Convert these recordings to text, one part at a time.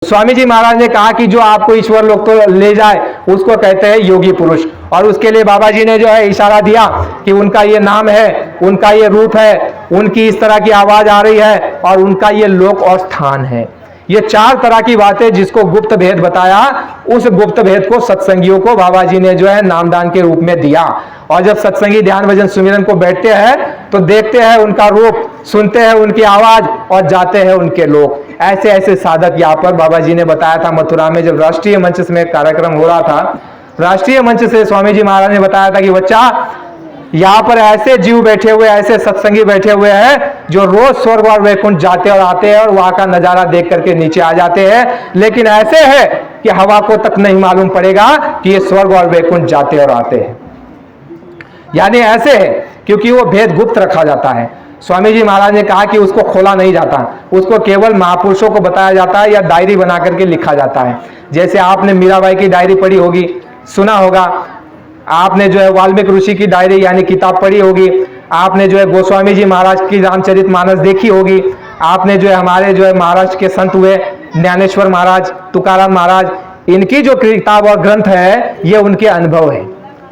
स्वामी जी महाराज ने कहा कि जो आपको ईश्वर लोक तो ले जाए उसको कहते हैं योगी पुरुष। और उसके लिए बाबा जी ने जो है इशारा दिया कि उनका ये नाम है, उनका ये रूप है, उनकी इस तरह की आवाज आ रही है और उनका ये लोक और स्थान है। ये चार तरह की बातें जिसको गुप्त भेद बताया, उस गुप्त भेद को सत्संगियों को बाबा जी ने जो है नामदान के रूप में दिया। और जब सत्संगी ध्यान भजन सुमिरन को बैठते हैं तो देखते हैं उनका रूप, सुनते हैं उनकी आवाज और जाते हैं उनके लोक। ऐसे ऐसे साधक यहाँ पर बाबा जी ने बताया था। मथुरा में जब राष्ट्रीय मंच से एक कार्यक्रम हो रहा था, राष्ट्रीय मंच से स्वामी जी महाराज ने बताया था कि बच्चा, यहाँ पर ऐसे जीव बैठे हुए, ऐसे सत्संगी बैठे हुए हैं जो रोज स्वर्ग और वैकुंठ जाते और आते हैं और वहां का नजारा देख करके नीचे आ जाते हैं, लेकिन ऐसे है कि हवा को तक नहीं मालूम पड़ेगा कि ये स्वर्ग और वैकुंठ जाते और आते हैं। यानी ऐसे है क्योंकि वो भेद गुप्त रखा जाता है। स्वामी जी महाराज ने कहा कि उसको खोला नहीं जाता, उसको केवल महापुरुषों को बताया जाता है या डायरी बना करके लिखा जाता है। जैसे आपने मीराबाई की डायरी पढ़ी होगी, सुना होगा, आपने जो है वाल्मीकि ऋषि की डायरी यानी किताब पढ़ी होगी, आपने जो है गोस्वामी जी महाराज की रामचरितमानस देखी होगी, आपने जो है हमारे जो है महाराष्ट्र के संत हुए ज्ञानेश्वर महाराज, तुकाराम महाराज, इनकी जो किताब और ग्रंथ है ये उनके अनुभव है,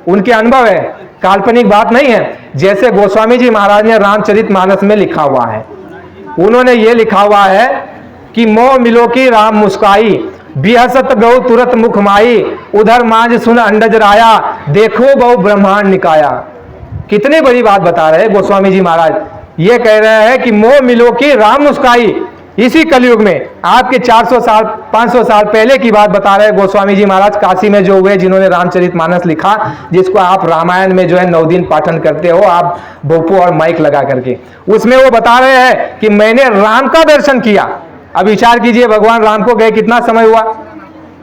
उनके अनुभव है, काल्पनिक बात नहीं है। जैसे गोस्वामी जी महाराज ने रामचरितमानस में लिखा हुआ है, उन्होंने ये लिखा हुआ है कि मोह मिलो की राम मुस्काई, बिहसत गौ तुरत मुख माई, उधर मांझ सुन अंडज राया, देखो बहु ब्रह्मांड निकाया। कितनी बड़ी बात बता रहे हैं गोस्वामी जी महाराज। ये कह रहे हैं कि मोह मिलो की राम मुस्काई, इसी कलयुग में आपके 400 साल 500 साल पहले की बात बता रहे हैं गोस्वामी जी महाराज, काशी में जो हुए, जिन्होंने रामचरितमानस लिखा, जिसको आप रामायण में जो है 9 दिन पाठन करते हो आप भोपू और माइक लगा करके। उसमें वो बता रहे हैं कि मैंने राम का दर्शन किया। अब विचार कीजिए, भगवान राम को गए कितना समय हुआ,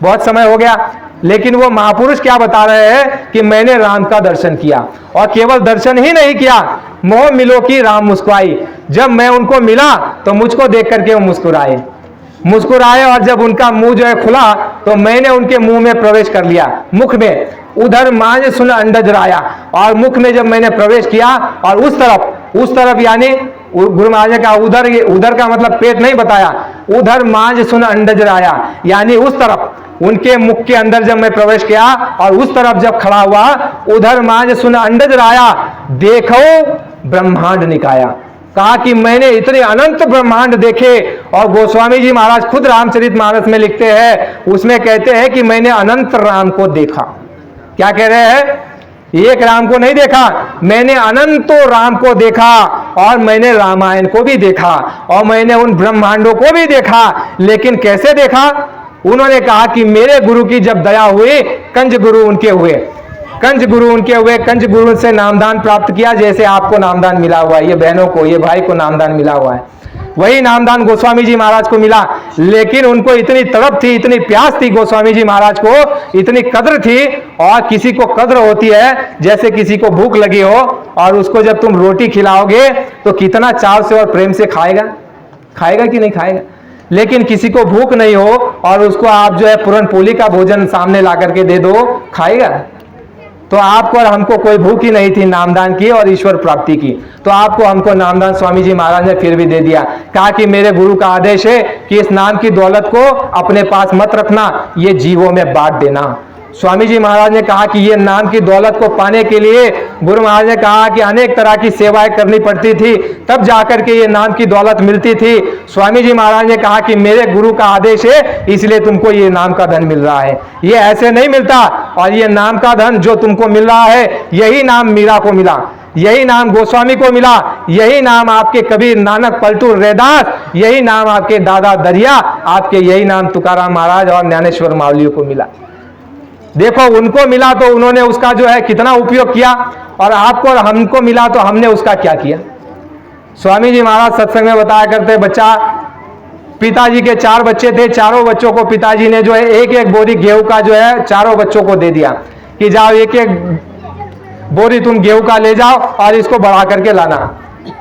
बहुत समय हो गया, लेकिन वो महापुरुष क्या बता रहे हैं कि मैंने राम का दर्शन किया। और केवल दर्शन ही नहीं किया, मोह मिलो की राम मुस्कुराई, जब मैं उनको मिला तो मुझको देख करके वो मुस्कुराए, और जब उनका मुंह जो है खुला तो मैंने उनके मुंह में प्रवेश कर लिया, मुख में। उधर मांझ सुन अंडज राया, और मुख में जब मैंने प्रवेश किया और उस तरफ यानी गुरु महाराज ने कहा उधर का मतलब पेट नहीं बताया, उधर मांझ सुन अंडज राया, यानी उस तरफ उनके मुख के अंदर जब मैं प्रवेश किया और उस तरफ जब खड़ा हुआ, उधर मांझ सुन अंडज राया, देखो ब्रह्मांड निकाया। कहा कि मैंने इतने अनंत ब्रह्मांड देखे। और गोस्वामी जी महाराज खुद रामचरितमानस में लिखते हैं, उसमें कहते हैं कि मैंने अनंत राम को देखा। क्या कह रहे हैं? एक राम को नहीं देखा, मैंने अनंतों राम को देखा, और मैंने रामायण को भी देखा, और मैंने उन ब्रह्मांडों को भी देखा। लेकिन कैसे देखा? उन्होंने कहा कि मेरे गुरु की जब दया हुई, कंज गुरु उनके हुए, कंज गुरु से नामदान प्राप्त किया। जैसे आपको नामदान मिला हुआ है, ये बहनों को, ये भाई को नामदान मिला हुआ है, वही नामदान गोस्वामी जी महाराज को मिला। लेकिन उनको इतनी तड़प थी, इतनी प्यास थी, गोस्वामी जी महाराज को इतनी कद्र थी। और किसी को कद्र होती है, जैसे किसी को भूख लगी हो और उसको जब तुम रोटी खिलाओगे तो कितना चाव से और प्रेम से खाएगा कि नहीं खाएगा। लेकिन किसी को भूख नहीं हो और उसको आप जो है पूरन पोली का भोजन सामने ला करके दे दो, खाएगा? तो आपको और हमको कोई भूख ही नहीं थी नामदान की और ईश्वर प्राप्ति की, तो आपको हमको नामदान स्वामी जी महाराज ने फिर भी दे दिया। कहा कि मेरे गुरु का आदेश है कि इस नाम की दौलत को अपने पास मत रखना, ये जीवों में बांट देना। स्वामी जी महाराज ने कहा कि ये नाम की दौलत को पाने के लिए गुरु महाराज ने कहा कि अनेक तरह की सेवाएं करनी पड़ती थी, तब जाकर के ये नाम की दौलत मिलती थी। स्वामी जी महाराज ने कहा कि मेरे गुरु का आदेश है, इसलिए तुमको ये नाम का धन मिल रहा है, ये ऐसे नहीं मिलता। और ये नाम का धन जो तुमको मिल रहा है, यही नाम मीरा को मिला, यही नाम गोस्वामी को मिला, यही नाम आपके कबीर, नानक, पलटू, रैदास, यही नाम आपके दादा दरिया, आपके यही नाम तुकाराम महाराज और ज्ञानेश्वर मावलियों को मिला। देखो, उनको मिला तो उन्होंने उसका जो है कितना उपयोग किया, और आपको और हमको मिला तो हमने उसका क्या किया। स्वामी जी महाराज सत्संग में बताया करते, बच्चा, पिताजी के 4 बच्चे थे, चारों बच्चों को पिताजी ने जो है एक एक बोरी गेहूं का जो है चारों बच्चों को दे दिया कि जाओ एक एक बोरी तुम गेहूं का ले जाओ और इसको बढ़ा करके लाना।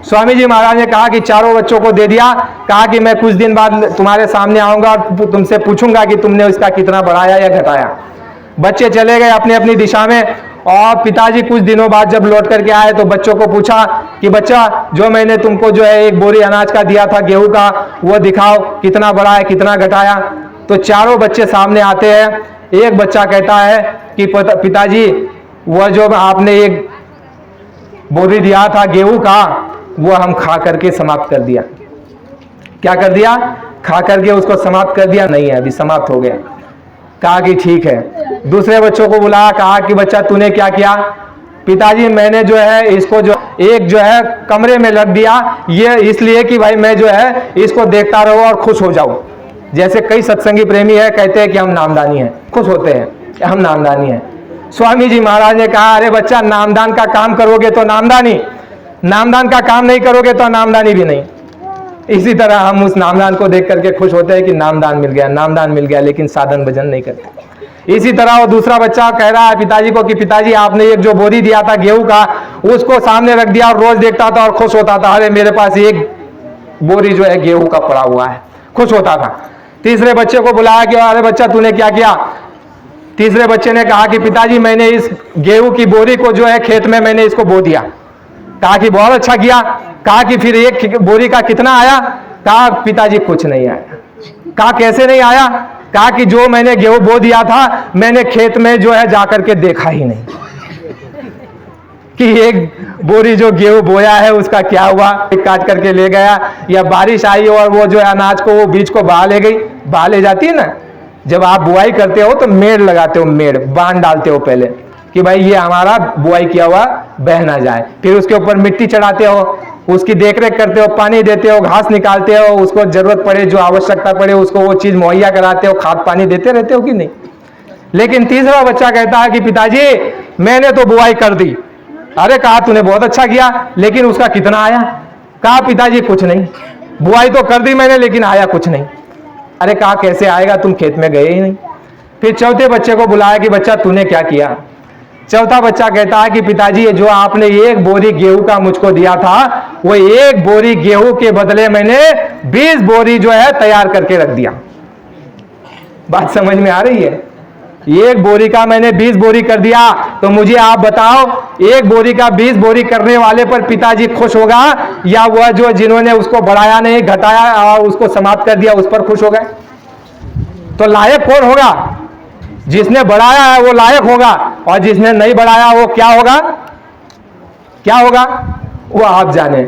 स्वामी जी महाराज ने कहा कि चारों बच्चों को दे दिया। कहा कि मैं कुछ दिन बाद तुम्हारे सामने आऊंगा और तुमसे पूछूंगा कि तुमने इसका कितना बढ़ाया या घटाया। बच्चे चले गए अपनी अपनी दिशा में, और पिताजी कुछ दिनों बाद जब लौट करके आए तो बच्चों को पूछा कि बच्चा, जो मैंने तुमको जो है एक बोरी अनाज का दिया था, गेहूं का, वो दिखाओ कितना बढ़ा है, कितना घटाया। तो चारों बच्चे सामने आते हैं। एक बच्चा कहता है कि पिताजी वह जो आपने एक बोरी दिया था गेहूं का, वो हम खा करके समाप्त कर दिया। क्या कर दिया? खा करके उसको समाप्त कर दिया। नहीं है, अभी समाप्त हो गया। कहा कि ठीक है। दूसरे बच्चों को बुलाया, कहा कि बच्चा तूने क्या किया? पिताजी मैंने जो है इसको जो एक जो है कमरे में रख दिया, ये इसलिए कि भाई मैं जो है इसको देखता रहूं और खुश हो जाऊं। जैसे कई सत्संगी प्रेमी है, कहते हैं कि हम नामदानी हैं, खुश होते हैं कि हम नामदानी हैं। स्वामी जी महाराज ने कहा, अरे बच्चा नामदान का काम करोगे तो नामदानी, नामदान का काम नहीं करोगे तो नामदानी भी नहीं। इसी तरह हम उस नामदान को देख करके खुश होते हैं कि नामदान मिल गया, नामदान मिल गया, लेकिन साधन भजन नहीं करते। इसी तरह वो दूसरा बच्चा कह रहा है पिताजी को कि पिताजी आपने एक जो बोरी दिया था गेहूं का, उसको सामने रख दिया और रोज देखता था और खुश होता था, अरे मेरे पास एक बोरी जो है गेहूं का पड़ा हुआ है, खुश होता था। तीसरे बच्चे को बुलाया कि अरे बच्चा तूने क्या किया? तीसरे बच्चे ने कहा कि पिताजी मैंने इस गेहूं की बोरी को जो है खेत में मैंने इसको बो दिया। कहा कि बहुत अच्छा किया। कहा कि फिर एक बोरी का कितना आया? कहा पिताजी कुछ नहीं आया। कहा कैसे नहीं आया? कहा कि जो मैंने गेहूं बो दिया था मैंने खेत में जो है जाकर के देखा ही नहीं कि एक बोरी जो गेहूं बोया है उसका क्या हुआ, काट करके ले गया, या बारिश आई और वो जो है अनाज को वो बीज को बहा ले गई। बहा ले जाती है ना, जब आप बुआई करते हो तो मेड़ लगाते हो, मेड़ बांध डालते हो पहले कि भाई ये हमारा बुआई किया हुआ बह ना जाए। फिर उसके ऊपर मिट्टी चढ़ाते हो, उसकी देखरेख करते हो, पानी देते हो, घास निकालते हो, उसको जरूरत पड़े जो आवश्यकता पड़े उसको वो चीज मुहैया कराते हो, खाद पानी देते रहते हो कि नहीं। लेकिन तीसरा बच्चा कहता है कि पिताजी मैंने तो बुआई कर दी। अरे कहा तूने बहुत अच्छा किया, लेकिन उसका कितना आया? कहा पिताजी कुछ नहीं, बुआई तो कर दी मैंने लेकिन आया कुछ नहीं। अरे कहा कैसे आएगा, तुम खेत में गए ही नहीं। फिर चौथे बच्चे को बुलाया कि बच्चा तूने क्या किया? चौथा बच्चा कहता है कि पिताजी जो आपने एक बोरी गेहूं का मुझको दिया था, वो एक बोरी गेहूं के बदले मैंने 20 बोरी जो है तैयार करके रख दिया। बात समझ में आ रही है? एक बोरी का मैंने 20 बोरी कर दिया। तो मुझे आप बताओ, एक बोरी का 20 बोरी करने वाले पर पिताजी खुश होगा, या वह जो जिन्होंने उसको बढ़ाया नहीं घटाया और उसको समाप्त कर दिया उस पर खुश हो गए? तो लायक कौन होगा? जिसने बढ़ाया है वो लायक होगा, और जिसने नहीं बढ़ाया वो क्या होगा? क्या होगा वो आप जाने।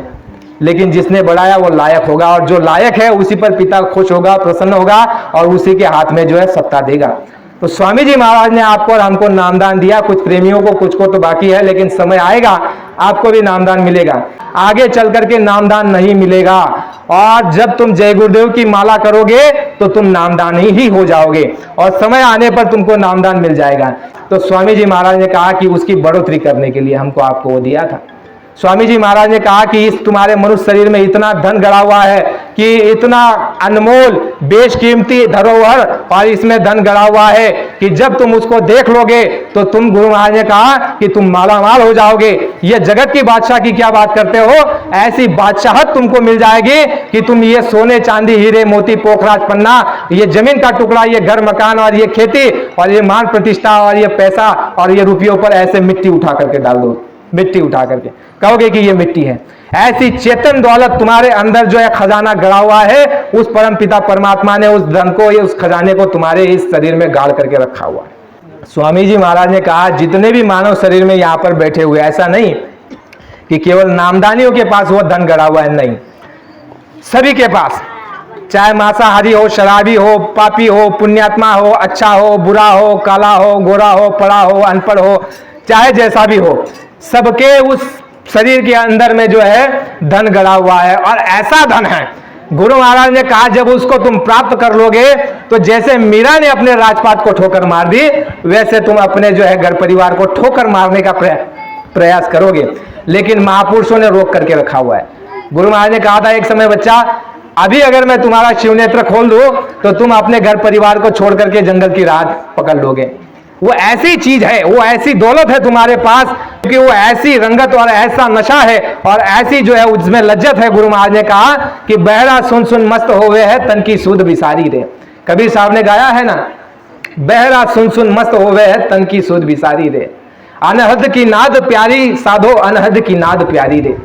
लेकिन जिसने बढ़ाया वो लायक होगा, और जो लायक है उसी पर पिता खुश होगा, प्रसन्न होगा, और उसी के हाथ में जो है सत्ता देगा। तो स्वामी जी महाराज ने आपको और हमको नामदान दिया। कुछ प्रेमियों को, कुछ को तो बाकी है, लेकिन समय आएगा आपको भी नामदान मिलेगा। आगे चल करके नामदान नहीं मिलेगा, और जब तुम जय गुरुदेव की माला करोगे तो तुम नामदानी ही हो जाओगे, और समय आने पर तुमको नामदान मिल जाएगा। तो स्वामी जी महाराज ने कहा कि उसकी बढ़ोतरी करने के लिए हमको आपको वो दिया था। स्वामी जी महाराज ने कहा कि इस तुम्हारे मनुष्य शरीर में इतना धन गड़ा हुआ है कि इतना अनमोल बेशकीमती धरोहर और इसमें धन गड़ा हुआ है कि जब तुम उसको देख लोगे तो तुम, गुरु महाराज ने कहा कि तुम मालामाल हो जाओगे। ये जगत की बादशाह की क्या बात करते हो, ऐसी बादशाहत तुमको मिल जाएगी कि तुम ये सोने चांदी हीरे मोती पोखराज पन्ना, ये जमीन का टुकड़ा, ये घर मकान और ये खेती और ये मान प्रतिष्ठा और ये पैसा और ये रुपयों पर ऐसे मिट्टी उठा करके डाल दो, मिट्टी उठा करके कहोगे कि ये मिट्टी है। ऐसी चेतन दौलत तुम्हारे अंदर जो है खजाना गड़ा हुआ है, उस परम पिता परमात्मा ने उस धन को, ये उस खजाने को तुम्हारे इस शरीर में गाड़ करके रखा हुआ है। स्वामी जी महाराज ने कहा जितने भी मानव शरीर में यहाँ पर बैठे हुए, ऐसा नहीं कि केवल नामदानियों के पास वो धन गड़ा हुआ है, नहीं, सभी के पास, चाहे मांसाहारी हो, शराबी हो, पापी हो, पुण्यात्मा हो, अच्छा हो, बुरा हो, काला हो, गोरा हो, पढ़ा हो, अनपढ़ हो, चाहे जैसा भी हो, सबके उस शरीर के अंदर में जो है धन गड़ा हुआ है। और ऐसा धन है, गुरु महाराज ने कहा जब उसको तुम प्राप्त कर लोगे तो जैसे मीरा ने अपने राजपाट को ठोकर मार दी, वैसे तुम अपने जो है घर परिवार को ठोकर मारने का प्रयास करोगे। लेकिन महापुरुषों ने रोक करके रखा हुआ है। गुरु महाराज ने कहा था एक समय, बच्चा अभी अगर मैं तुम्हारा शिवनेत्र खोल दूं तो तुम अपने घर परिवार को छोड़ करके जंगल की राह पकड़ लोगे। वो ऐसी चीज है, वो ऐसी दौलत है तुम्हारे पास, क्योंकि वो ऐसी रंगत और ऐसा नशा है और ऐसी जो है उसमें लज्जत है। गुरु महाराज ने कहा कि बहरा सुन सुन मस्त होवे है, तन की सूद बिसारी रे। कबीर साहब ने गाया है ना, बहरा सुन सुन मस्त होवे है, तन की सूद बिसारी रे। अनहद की नाद प्यारी साधो, अनहद की नाद प्यारी रे।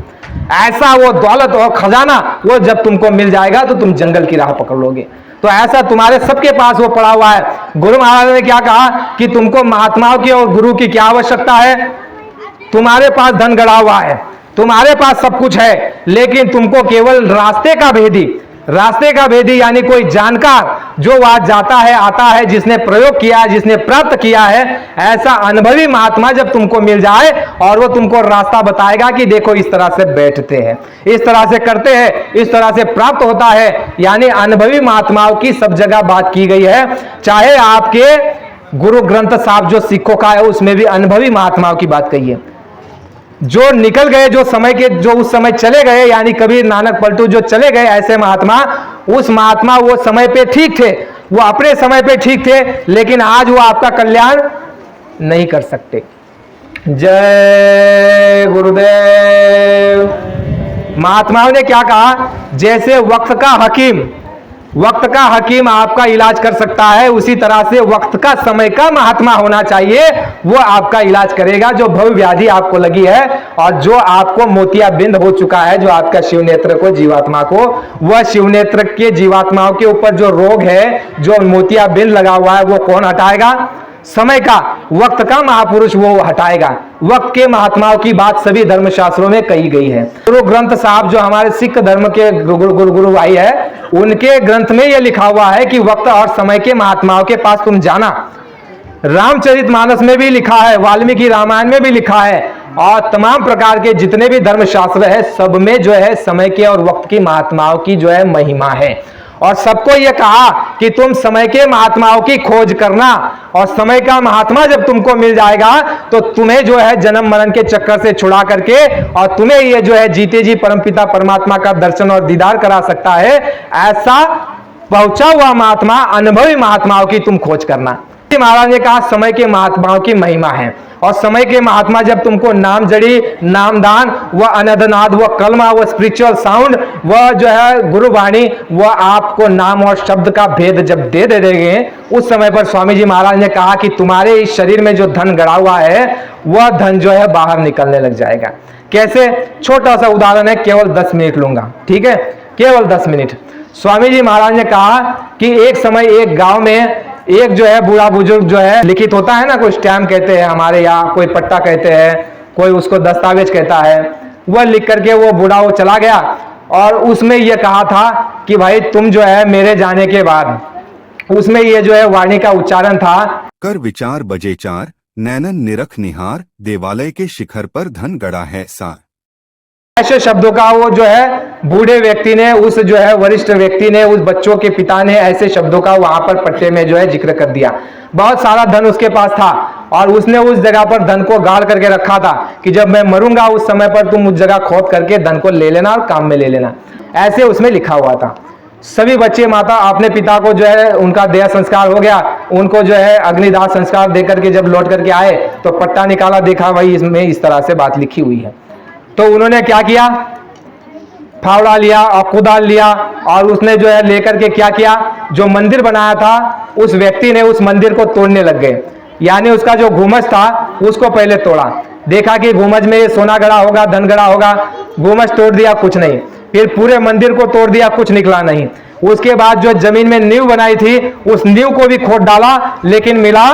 ऐसा वो दौलत और खजाना वो जब तुमको मिल जाएगा तो तुम जंगल की राह पकड़ लोगे। तो ऐसा तुम्हारे सबके पास वो पड़ा हुआ है। गुरु महाराज ने क्या कहा कि तुमको महात्माओं की और गुरु की क्या आवश्यकता है? तुम्हारे पास धन गड़ा हुआ है, तुम्हारे पास सब कुछ है, लेकिन तुमको केवल रास्ते का भेदी यानी कोई जानकार जो वहां जाता है, आता है, जिसने प्रयोग किया है, जिसने प्राप्त किया है, ऐसा अनुभवी महात्मा जब तुमको मिल जाए और वो तुमको रास्ता बताएगा कि देखो इस तरह से बैठते हैं, इस तरह से करते हैं, इस तरह से प्राप्त होता है। यानी अनुभवी महात्माओं की सब जगह बात की गई है। चाहे आपके गुरु ग्रंथ साहब जो सिखों का है उसमें भी अनुभवी महात्माओं की बात कही है। जो निकल गए, जो समय के, जो उस समय चले गए, यानी कबीर, नानक, पलटू जो चले गए, ऐसे महात्मा, उस महात्मा वो समय पे ठीक थे, वो अपने समय पे ठीक थे, लेकिन आज वो आपका कल्याण नहीं कर सकते। जय गुरुदेव। महात्माओं ने क्या कहा? जैसे वक्त का हकीम आपका इलाज कर सकता है, उसी तरह से वक्त का, समय का महात्मा होना चाहिए, वो आपका इलाज करेगा। जो भव व्याधि आपको लगी है और जो आपको मोतियाबिंद हो चुका है, जो आपका शिव नेत्र को, जीवात्मा को, वह शिव नेत्र के जीवात्माओं के ऊपर जो रोग है, जो मोतियाबिंद लगा हुआ है, वो कौन हटाएगा? समय का, वक्त का महापुरुष वो हटाएगा। वक्त के महात्माओं की बात सभी धर्मशास्त्रों में कही गई है। गुरु ग्रंथ साहब जो हमारे सिख धर्म के गुरु भाई है, उनके ग्रंथ में यह लिखा हुआ है कि वक्त और समय के महात्माओं के पास तुम जाना। रामचरितमानस में भी लिखा है, वाल्मीकि रामायण में भी लिखा है, और तमाम प्रकार के जितने भी धर्मशास्त्र है, सब में जो है समय के और वक्त की महात्माओं की जो है महिमा है। और सबको यह कहा कि तुम समय के महात्माओं की खोज करना, और समय का महात्मा जब तुमको मिल जाएगा तो तुम्हें जो है जन्म मरण के चक्कर से छुड़ा करके, और तुम्हें यह जो है जीते जी परमपिता परमात्मा का दर्शन और दीदार करा सकता है। ऐसा पहुंचा हुआ महात्मा, अनुभवी महात्माओं की तुम खोज करना। महाराज ने कहा समय के महात्माओं की महिमा है, और समय के महात्मा जब तुमको नाम जड़ी, नामदान, वह अनदनाद, वह कलमा, वह स्पिरिचुअल साउंड, वह जो है गुरुवाणी, वह आपको नाम और शब्द का भेद जब दे देंगे, उस समय पर स्वामी जी महाराज ने कहा कि तुम्हारे इस शरीर में जो धन गड़ा हुआ है, वह धन जो है बाहर निकलने लग जाएगा। कैसे? छोटा सा उदाहरण है, केवल 10 मिनट लूंगा, ठीक है, केवल 10 मिनट। स्वामी जी महाराज ने कहा कि एक समय एक गांव में एक जो है बूढ़ा बुजुर्ग जो है, लिखित होता है ना, कोई स्टैम्प कहते हैं हमारे यहाँ, कोई पट्टा कहते हैं, कोई उसको दस्तावेज कहता है, वह लिख करके वो बूढ़ा वो चला गया, और उसमें यह कहा था कि भाई तुम जो है मेरे जाने के बाद, उसमें ये जो है वाणी का उच्चारण था, कर विचार बजे 4, नैनन निरख निहार, देवालय के शिखर पर धन गड़ा है सार। ऐसे शब्दों का वो जो है बूढ़े व्यक्ति ने, उस जो है वरिष्ठ व्यक्ति ने, उस बच्चों के पिता ने ऐसे शब्दों का वहां पर पट्टे में जो है जिक्र कर दिया। बहुत सारा धन उसके पास था, और उसने उस जगह पर धन को गाड़ करके रखा था कि जब मैं मरूंगा उस समय पर तुम उस जगह खोद करके धन को ले लेना और काम में ले लेना, ऐसे उसमें लिखा हुआ था। सभी बच्चे माता अपने पिता को जो है, उनका देह संस्कार हो गया, उनको जो है अग्निदाह संस्कार दे करके जब लौट करके आए तो पट्टा निकाला, देखा भाई इसमें इस तरह से बात लिखी हुई है। तो उन्होंने क्या किया? फावड़ा लिया और कुदाल लिया, और उसने जो है लेकर के क्या किया, जो मंदिर बनाया था उस व्यक्ति ने उस मंदिर को तोड़ने लग गए। यानी उसका जो गुमज था उसको पहले तोड़ा, देखा कि गुमज में सोना गड़ा होगा, धन गड़ा होगा, गुमज तोड़ दिया, कुछ नहीं। फिर पूरे मंदिर को तोड़ दिया, कुछ निकला नहीं। उसके बाद जो जमीन में नींव बनाई थी उस नींव को भी खोद डाला, लेकिन मिला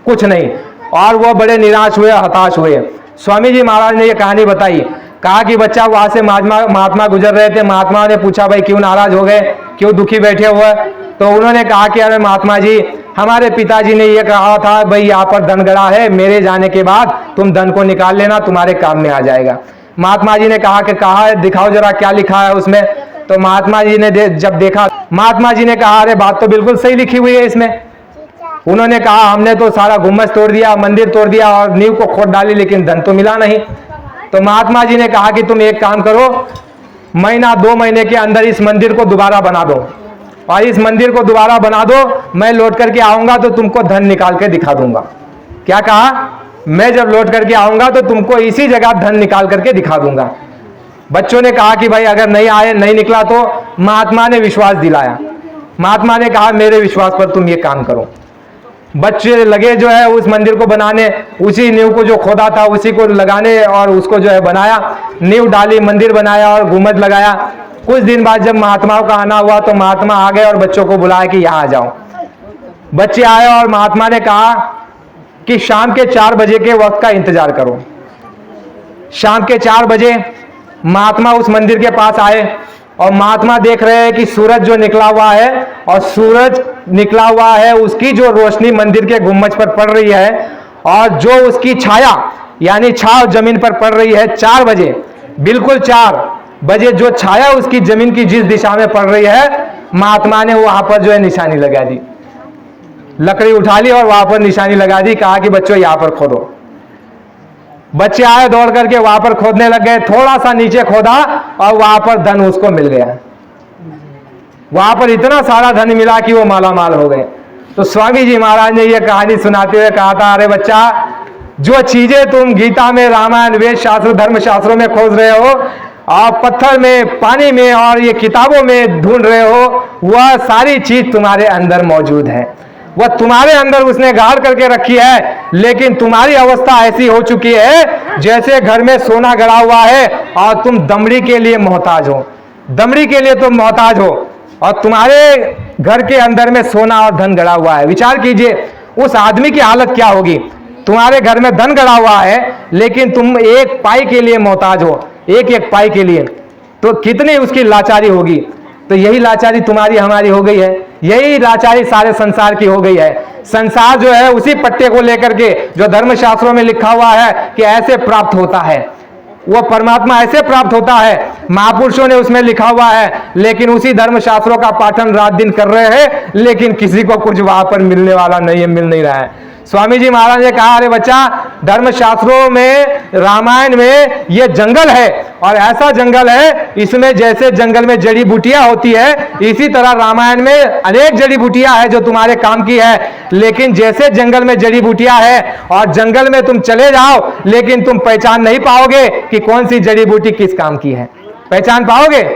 कुछ नहीं, और वो बड़े निराश हुए, हताश हुए। स्वामी जी महाराज ने ये कहानी बताई, कहा कि बच्चा वहां से महात्मा गुजर रहे थे, महात्मा ने पूछा भाई क्यों नाराज हो गए, क्यों दुखी बैठे हुए? तो उन्होंने कहा कि अरे महात्मा जी, हमारे पिताजी ने ये कहा था भाई यहाँ पर धन गड़ा है, मेरे जाने के बाद तुम धन को निकाल लेना, तुम्हारे काम में आ जाएगा। महात्मा जी ने कहा कि कहा है, दिखाओ जरा क्या लिखा है उसमें। तो महात्मा जी ने जब देखा, महात्मा जी ने कहा अरे बात तो बिल्कुल सही लिखी हुई है इसमें। उन्होंने कहा हमने तो सारा गुम्बज तोड़ दिया, मंदिर तोड़ दिया और नींव को खोद डाली, लेकिन धन तो मिला नहीं। तो महात्मा जी ने कहा कि तुम एक काम करो, महीना 2 महीने के अंदर इस मंदिर को दोबारा बना दो, और इस मंदिर को दोबारा बना दो, मैं लौट करके आऊंगा तो तुमको धन निकाल के दिखा दूंगा। क्या कहा? मैं जब लौट करके आऊंगा तो तुमको इसी जगह धन निकाल करके दिखा दूंगा। बच्चों ने कहा कि भाई अगर नहीं आए, नहीं निकला तो? महात्मा ने विश्वास दिलाया। महात्मा ने कहा मेरे विश्वास पर तुम ये काम करो। बच्चे लगे जो है उस मंदिर को बनाने, उसी नींव को जो खोदा था उसी को लगाने, और उसको जो है बनाया, नींव डाली, मंदिर बनाया और गुम्बद लगाया। कुछ दिन बाद जब महात्माओं का आना हुआ तो महात्मा आ गए और बच्चों को बुलाया कि यहां आ जाओ। बच्चे आए और महात्मा ने कहा कि शाम के 4 बजे के वक्त का इंतजार करो। शाम के 4 बजे महात्मा उस मंदिर के पास आए और महात्मा देख रहे हैं कि सूरज जो निकला हुआ है और सूरज निकला हुआ है उसकी जो रोशनी मंदिर के गुम्बज पर पड़ रही है और जो उसकी छाया यानी छाव जमीन पर पड़ रही है 4 बजे, बिल्कुल 4 बजे जो छाया उसकी जमीन की जिस दिशा में पड़ रही है, महात्मा ने वहां पर जो है निशानी लगा दी, लकड़ी उठा ली और वहां पर निशानी लगा दी। कहा कि बच्चों यहां पर खोदो। बच्चे आए दौड़ करके वहां पर खोदने लग गए। थोड़ा सा नीचे खोदा और वहां पर धन उसको मिल गया। वहां पर इतना सारा धन मिला कि वो माला माल हो गए। तो स्वामी जी महाराज ने यह कहानी सुनाते हुए कहा था, अरे बच्चा, जो चीजें तुम गीता में, रामायण, वेद शास्त्र, धर्म शास्त्रों में खोज रहे हो और पत्थर में, पानी में और ये किताबों में ढूंढ रहे हो, वह सारी चीज तुम्हारे अंदर मौजूद है। वह तुम्हारे अंदर उसने गाड़ करके रखी है। लेकिन तुम्हारी अवस्था ऐसी हो चुकी है जैसे घर में सोना गड़ा हुआ है और तुम दमड़ी के लिए मोहताज हो। दमड़ी के लिए तुम मोहताज हो और तुम्हारे घर के अंदर में सोना और धन गड़ा हुआ है। विचार कीजिए उस आदमी की हालत क्या होगी। तुम्हारे घर में धन गड़ा हुआ है लेकिन तुम एक पाई के लिए मोहताज हो, एक पाई के लिए, तो कितनी उसकी लाचारी होगी। तो यही लाचारी तुम्हारी हमारी हो गई है, यही लाचारी सारे संसार की हो गई है। संसार जो है उसी पट्टे को लेकर के जो धर्मशास्त्रों में लिखा हुआ है कि ऐसे प्राप्त होता है, वो परमात्मा ऐसे प्राप्त होता है, महापुरुषों ने उसमें लिखा हुआ है। लेकिन उसी धर्मशास्त्रों का पाठन रात दिन कर रहे हैं, लेकिन किसी को कुछ वहां पर मिलने वाला नहीं है, मिल नहीं रहा है। स्वामी जी महाराज ने कहा, अरे बच्चा, धर्मशास्त्रों में, रामायण में ये जंगल है और ऐसा जंगल है, इसमें जैसे जंगल में जड़ी बूटियां होती है, इसी तरह रामायण में अनेक जड़ी बूटियां है जो तुम्हारे काम की है। लेकिन जैसे जंगल में जड़ी बूटियां है और जंगल में तुम चले जाओ, लेकिन तुम पहचान नहीं पाओगे कि कौन सी जड़ी बूटी किस काम की है। पहचान पाओगे?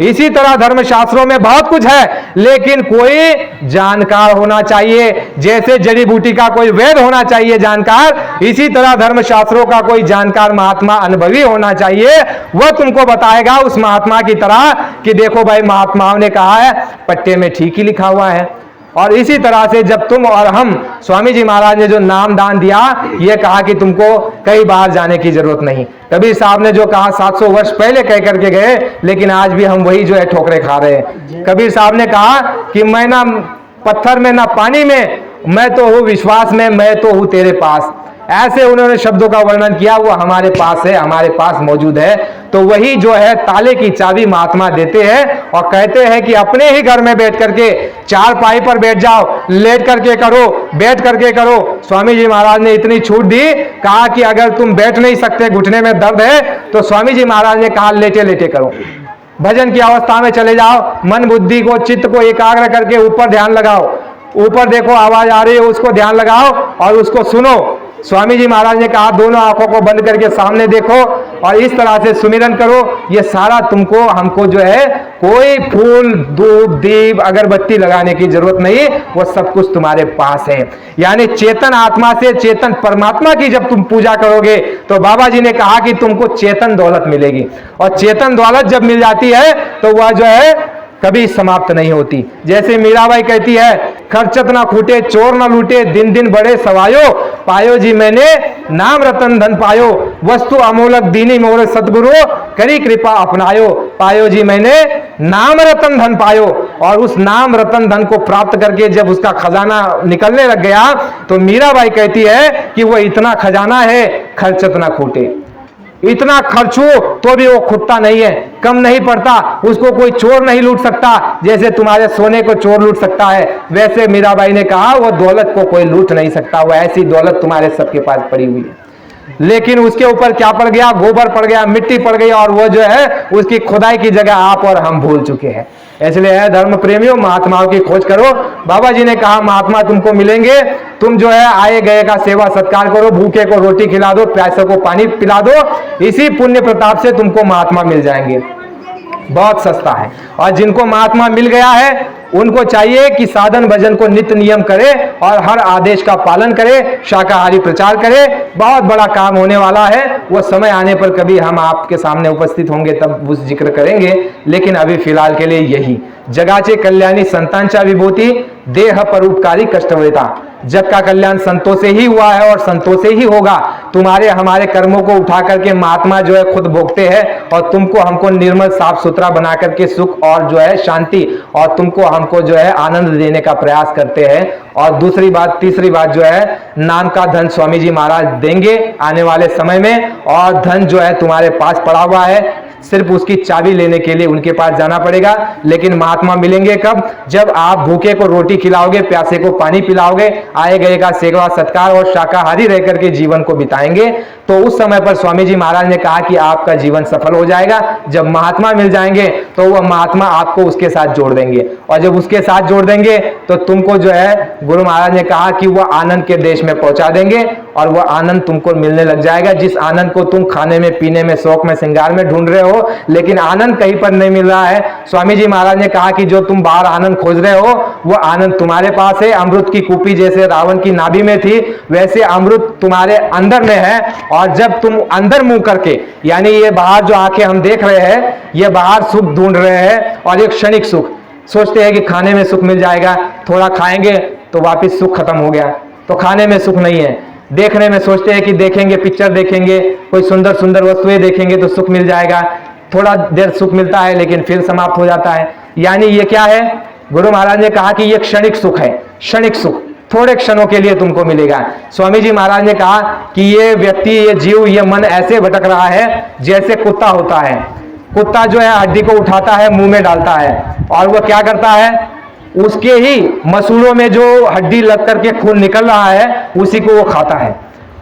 इसी तरह धर्मशास्त्रों में बहुत कुछ है, लेकिन कोई जानकार होना चाहिए। जैसे जड़ी बूटी का कोई वेद होना चाहिए जानकार, इसी तरह धर्मशास्त्रों का कोई जानकार महात्मा अनुभवी होना चाहिए। वह तुमको बताएगा उस महात्मा की तरह कि देखो भाई, महात्माओं ने कहा है, पट्टे में ठीक ही लिखा हुआ है। और इसी तरह से जब तुम और हम, स्वामी जी महाराज ने जो नाम दान दिया, ये कहा कि तुमको कई बार जाने की जरूरत नहीं। कबीर साहब ने जो कहा 700 वर्ष पहले कह करके गए, लेकिन आज भी हम वही जो है ठोकरे खा रहे हैं। कबीर साहब ने कहा कि मैं ना पत्थर में ना पानी में, मैं तो हूँ विश्वास में, मैं तो हूँ तेरे पास। ऐसे उन्होंने शब्दों का वर्णन किया। वो हमारे पास है, हमारे पास मौजूद है। तो वही जो है ताले की चाबी महात्मा देते हैं और कहते हैं कि अपने ही घर में बैठ करके चारपाई पर बैठ जाओ, लेट करके करो, बैठ करके करो। स्वामी जी महाराज ने इतनी छूट दी, कहा कि अगर तुम बैठ नहीं सकते, घुटने में दर्द है, तो स्वामी जी महाराज ने कहा लेटे लेटे करो। भजन की अवस्था में चले जाओ, मन बुद्धि को, चित्त को एकाग्र करके ऊपर ध्यान लगाओ। ऊपर देखो आवाज आ रही है, उसको ध्यान लगाओ और उसको सुनो। स्वामी जी महाराज ने कहा दोनों आंखों को बंद करके सामने देखो और इस तरह से सुमिरन करो। ये सारा तुमको, हमको जो है कोई फूल, धूप, दीप, अगरबत्ती लगाने की जरूरत नहीं, वो सब कुछ तुम्हारे पास है। यानी चेतन आत्मा से चेतन परमात्मा की जब तुम पूजा करोगे तो बाबा जी ने कहा कि तुमको चेतन दौलत मिलेगी। और चेतन दौलत जब मिल जाती है तो वह जो है कभी समाप्त नहीं होती। जैसे मीराबाई कहती है, खर्चत ना खूटे, चोर ना लूटे, दिन दिन बड़े सवायो, पायो जी मैंने नाम रतन धन पायो, वस्तु अमोलक दीनी मोर सतगुरु, करी कृपा अपनायो, पायो जी मैंने नाम रतन धन पायो। और उस नाम रतन धन को प्राप्त करके जब उसका खजाना निकलने लग गया तो मीराबाई कहती है कि वो इतना खजाना है, खर्चत ना खूटे। इतना खर्चो तो भी वो खुटता नहीं है, कम नहीं पड़ता, उसको कोई चोर नहीं लूट सकता। जैसे तुम्हारे सोने को चोर लूट सकता है, वैसे मीराबाई ने कहा वो दौलत को कोई लूट नहीं सकता। वो ऐसी दौलत तुम्हारे सबके पास पड़ी हुई है, लेकिन उसके ऊपर क्या पड़ गया? गोबर पड़ गया, मिट्टी पड़ गई, और वो जो है उसकी खुदाई की जगह आप और हम भूल चुके हैं। इसलिए है धर्म प्रेमियों, महात्माओं की खोज करो। बाबा जी ने कहा महात्मा तुमको मिलेंगे, तुम जो है आए गए का सेवा सत्कार करो, भूखे को रोटी खिला दो, प्यासे को पानी पिला दो, इसी पुण्य प्रताप से तुमको महात्मा मिल जाएंगे। बहुत सस्ता है। और जिनको महात्मा मिल गया है उनको चाहिए कि साधन भजन को नित्य नियम करे और हर आदेश का पालन करे, शाकाहारी प्रचार करे। बहुत बड़ा काम होने वाला है। वो समय आने पर कभी हम आपके सामने उपस्थित होंगे तब उस जिक्र करेंगे, लेकिन अभी फिलहाल के लिए यही। जगाचे कल्याणी संतांच्या विभूति, देह परोपकारी कष्टवेता। जग का कल्याण संतों से ही हुआ है और संतों से ही होगा। तुम्हारे हमारे कर्मों को उठा करके महात्मा जो है खुद भोगते हैं और तुमको हमको निर्मल साफ सुथरा बना करके सुख और जो है शांति और तुमको हमको जो है आनंद देने का प्रयास करते हैं। और दूसरी बात, तीसरी बात जो है, नाम का धन स्वामी जी महाराज देंगे आने वाले समय में, और धन जो है तुम्हारे पास पड़ा हुआ है, सिर्फ उसकी चाबी लेने के लिए उनके पास जाना पड़ेगा। लेकिन महात्मा मिलेंगे कब? जब आप भूखे को रोटी खिलाओगे, प्यासे को पानी पिलाओगे, आए गए का सेवा सत्कार और शाकाहारी रह करके जीवन को बिताएंगे, तो उस समय पर स्वामी जी महाराज ने कहा कि आपका जीवन सफल हो जाएगा। जब महात्मा मिल जाएंगे तो वह महात्मा आपको उसके साथ जोड़ देंगे, और जब उसके साथ जोड़ देंगे तो तुमको जो है गुरु महाराज ने कहा कि वह आनंद के देश में पहुंचा देंगे और वह आनंद तुमको मिलने लग जाएगा। जिस आनंद को तुम खाने में, पीने में, शौक में, श्रृंगार में ढूंढ रहे हो, लेकिन आनंद कहीं पर नहीं मिल रहा है। स्वामी जी महाराज ने कहा कि जो तुम बाहर आनंद खोज रहे हो वो आनंद तुम्हारे पास है। अमृत की कूपी जैसे रावण की नाभि में थी, वैसे अमृत तुम्हारे अंदर में है। और जब तुम अंदर मुंह करके, यानी ये बाहर जो आंखें हम देख रहे हैं, ये बाहर सुख ढूंढ रहे हैं और एक क्षणिक सुख सोचते हैं कि खाने में सुख मिल जाएगा, थोड़ा खाएंगे तो वापस सुख खत्म हो गया, तो खाने में सुख नहीं है। देखने में सोचते हैं कि देखेंगे, पिक्चर देखेंगे, कोई सुंदर सुंदर वस्तुएं देखेंगे तो सुख मिल जाएगा, थोड़ा देर सुख मिलता है लेकिन फिर समाप्त हो जाता है। यानी ये क्या है? गुरु महाराज ने कहा कि ये क्षणिक सुख है, क्षणिक सुख थोड़े क्षणों के लिए तुमको मिलेगा। स्वामी जी महाराज ने कहा कि ये व्यक्ति, ये जीव, ये मन ऐसे भटक रहा है जैसे कुत्ता होता है। कुत्ता जो है हड्डी को उठाता है, मुंह में डालता है, और वह क्या करता है, उसके ही मसूड़ों में जो हड्डी लग करके खून निकल रहा है उसी को वो खाता है।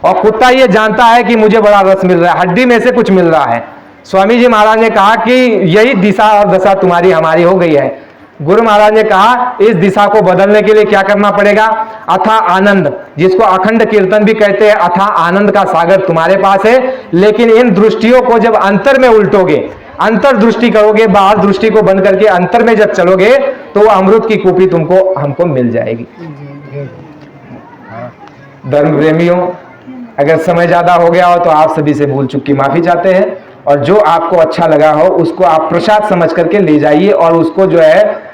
और कुत्ता ये जानता है कि मुझे बड़ा रस मिल रहा है, हड्डी में से कुछ मिल रहा है। स्वामी जी महाराज ने कहा कि यही दिशा और दशा तुम्हारी हमारी हो गई है। गुरु महाराज ने कहा इस दिशा को बदलने के लिए क्या करना पड़ेगा? अथा आनंद, जिसको अखंड कीर्तन भी कहते हैं, अथा आनंद का सागर तुम्हारे पास है। लेकिन इन दृष्टियों को जब अंतर में उल्टोगे, अंतर दृष्टि करोगे, बाहर दृष्टि को बंद करके अंतर में जब चलोगे तो अमृत की कूपी तुमको हमको मिल जाएगी। धर्म प्रेमियों, अगर समय ज्यादा हो गया हो तो आप सभी से भूल चूक की माफी चाहते हैं, और जो आपको अच्छा लगा हो उसको आप प्रसाद समझ करके ले जाइए और उसको जो है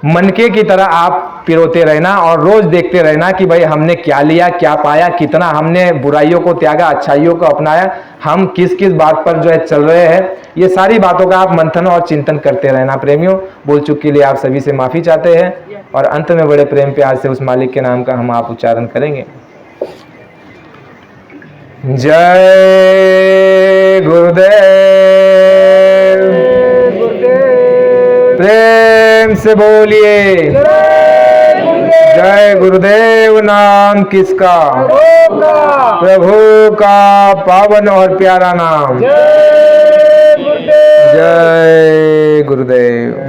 मनके की तरह आप पिरोते रहना और रोज देखते रहना कि भाई हमने क्या लिया, क्या पाया, कितना हमने बुराइयों को त्यागा, अच्छाइयों को अपनाया, हम किस किस बात पर जो है चल रहे हैं। ये सारी बातों का आप मंथन और चिंतन करते रहना। प्रेमियों, बोल चुक के लिए आप सभी से माफी चाहते हैं और अंत में बड़े प्रेम प्यार से उस मालिक के नाम का हम आप उच्चारण करेंगे। जय गुरुदेव, प्रेम से बोलिए जय गुरुदेव। नाम किसका? प्रभु का पावन और प्यारा नाम। जय गुरुदेव।